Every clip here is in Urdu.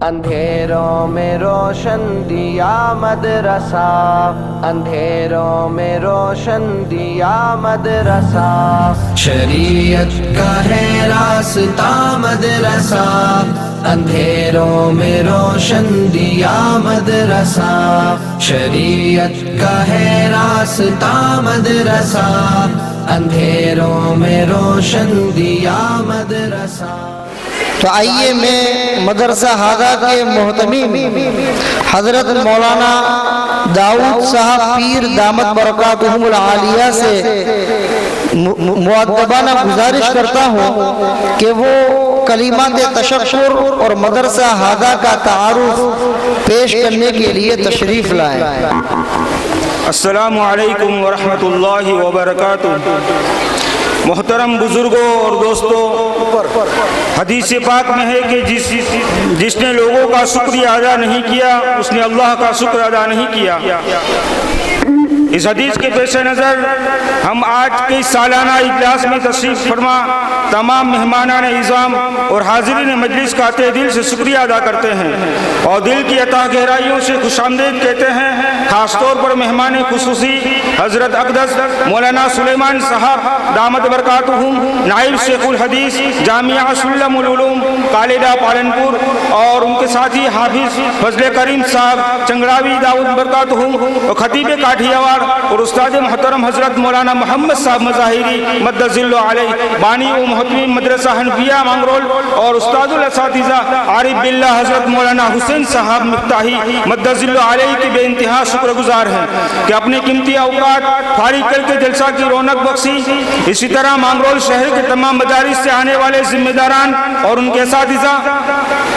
اندھیروں میں روشن دیا مدرسہ، اندھیروں میں روشن دیا مدرسہ، شریعت کا ہے راستہ مدرسہ، اندھیروں میں روشن دیا مدرسہ، شریعت کا ہے راستہ مدرسہ، اندھیروں میں روشن دیا مدرسہ۔ تو آئیے میں مدرسہ ہادہ کے محتمم حضرت مولانا داؤد صاحب پیر دامت برکاتہم العالیہ سے مؤدبانہ گزارش کرتا ہوں کہ وہ کلمات تشکر اور مدرسہ ہادہ کا تعارف پیش کرنے کے لیے تشریف لائیں۔ السلام علیکم ورحمۃ اللہ وبرکاتہ۔ محترم بزرگوں اور دوستوں، حدیث پاک میں ہے کہ جس نے لوگوں کا شکریہ ادا نہیں کیا اس نے اللہ کا شکر ادا نہیں کیا۔ اس حدیث کے پیش نظر ہم آج کے سالانہ اجلاس میں تشریف فرما تمام مہمانان اعظام اور حاضرین مجلس کا تہ دل سے شکریہ ادا کرتے ہیں اور دل کی عطا گہرائیوں سے خوش آمدید کہتے ہیں، خاص طور پر مہمان خصوصی حضرت اقدس مولانا سلیمان صاحب دامت برکاتہم، نائب شیخ الحدیث جامعہ سلم العلوم کالڈا پالنپور، اور ان کے ساتھی حافظ فضل کریم صاحب چنگراوی داؤد برکاتہم، اور خطیب کاٹھیاواڑ اور استاد محترم حضرت مولانا محمد صاحب مظاہری مدظ اللہ علیہ، بانی و محتمم مدرسہ حنفیہ مانگرول، اور استاد الاساتذہ عارف باللہ حضرت مولانا حسین صاحب مفتاحی مدظ اللہ علیہ کی بے انتہا شکر گزار ہیں کہ اپنے قیمتی اوقات فارغ کر کے جلسہ کی رونق بخشی۔ اسی طرح مانگرول شہر کے تمام مدارس سے آنے والے ذمہ داران اور ان کے اساتذہ،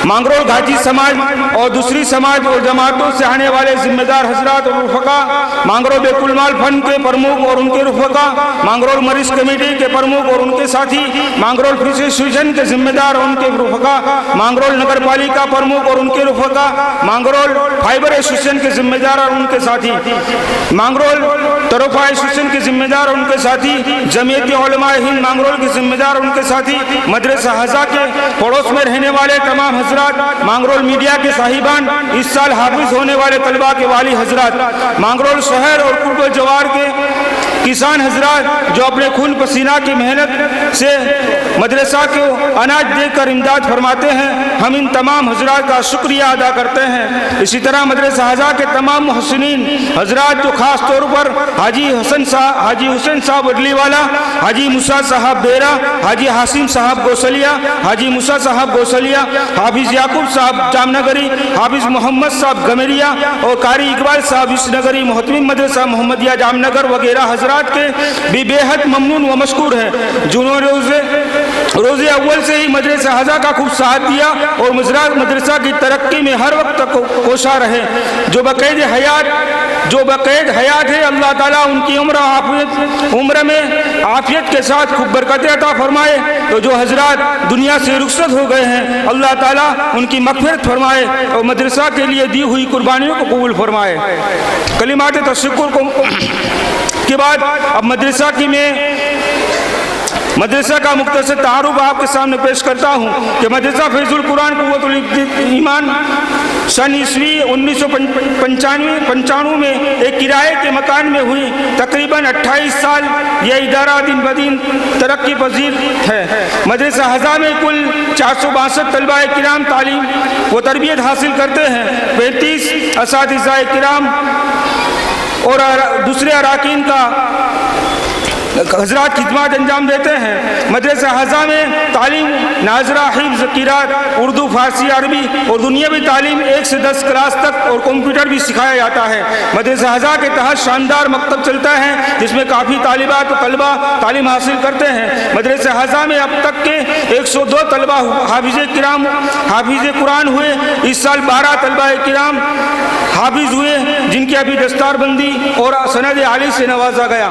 مانگرول گھاٹی سماج اور دوسری سماج اور جماعتوں سے آنے والے ذمہ دار حضرات اور رفقا، مانگرول بیت المال فنڈ کے پرمکھ اور ان کے رفقا، مانگرول مریض کمیٹی کے پرمکھ اور ان کے ساتھی، مانگرول فش ایسوسیشن کے ذمہ دار اور ان کے رفقا، مانگرول نگر پالیکا پرمکھ اور ان کے رفقا، مانگرول فائبر ایسوسیشن کے ذمہ دار اور ان کے ساتھی، مانگرول طرفہ ایسوسیشن کے ذمہ دار اور ان کے ساتھی، جمعیت علماء ہند مانگرول کے ذمہ دار اور ان کے ساتھی، مدرسہ ہزا کے پڑوس میں رہنے والے تمام حضرات، مانگرول میڈیا کے صاحبان، اس سال حافظ ہونے والے طلباء کے والی حضرات، مانگرول شہر اور قرب جوار کے کسان حضرات جو اپنے خون پسینہ کی محنت سے مدرسہ کو اناج دے کر امداد فرماتے ہیں، ہم ان تمام حضرات کا شکریہ ادا کرتے ہیں۔ اسی طرح مدرسہ ہزا کے تمام محسنین حضرات جو خاص طور پر حاجی حسین صاحب اڈلی والا، حاجی موسیٰ صاحب بیرا، حاجی حاسم صاحب گوسلیہ، حاجی موسیٰ صاحب گوسلیہ، حافظ یعقوب صاحب جامنگری، حافظ محمد صاحب گمریا اور قاری اقبال صاحب اس نگری، محتمم مدرسہ محمدیہ جامنگر وغیرہ حضرات کے بھی بے حد ممنون و مشکور ہیں، جنہوں نے روز اول سے ہی مدرسہ ہزا کا خوب ساتھ دیا اور مدرسہ کی ترقی میں ہر وقت کوشاں رہے۔ جو بقید حیات ہے، اللہ تعالیٰ ان کی عمر میں عافیت کے ساتھ خوب برکت عطا فرمائے، تو جو حضرات دنیا سے رخصت ہو گئے ہیں اللہ تعالیٰ ان کی مغفرت فرمائے اور مدرسہ کے لیے دی ہوئی قربانیوں کو قبول فرمائے۔ کلمات تشکر کے بعد اب مدرسہ کا مختصر تعارف آپ کے سامنے پیش کرتا ہوں کہ مدرسہ فیض القرآن قوت الایمان سن عیسوی 1995 میں ایک کرائے کے مکان میں ہوئی، تقریباً 28 سال یہ ادارہ دن بدن ترقی پذیر ہے۔ مدرسہ ہزا میں کل 462 طلبہ کرام تعلیم و تربیت حاصل کرتے ہیں، 35 اساتذہ کرام اور دوسرے اراکین کا حضرات خدمات انجام دیتے ہیں۔ مدرسہ ہزا میں تعلیم ناظرہ، حفظ، قرات، اردو، فارسی، عربی اور دنیاوی تعلیم 1 سے 10 کلاس تک اور کمپیوٹر بھی سکھایا جاتا ہے۔ مدرسہ ہزا کے تحت شاندار مکتب چلتا ہے جس میں کافی طالبات و طلبہ تعلیم حاصل کرتے ہیں۔ مدرسہ ہزا میں اب تک کے 102 طلبہ حافظ قرآن ہوئے، اس سال 12 طلبہ کرام حافظ ہوئے جن کی ابھی دستار بندی اور سند عالی سے نوازا گیا۔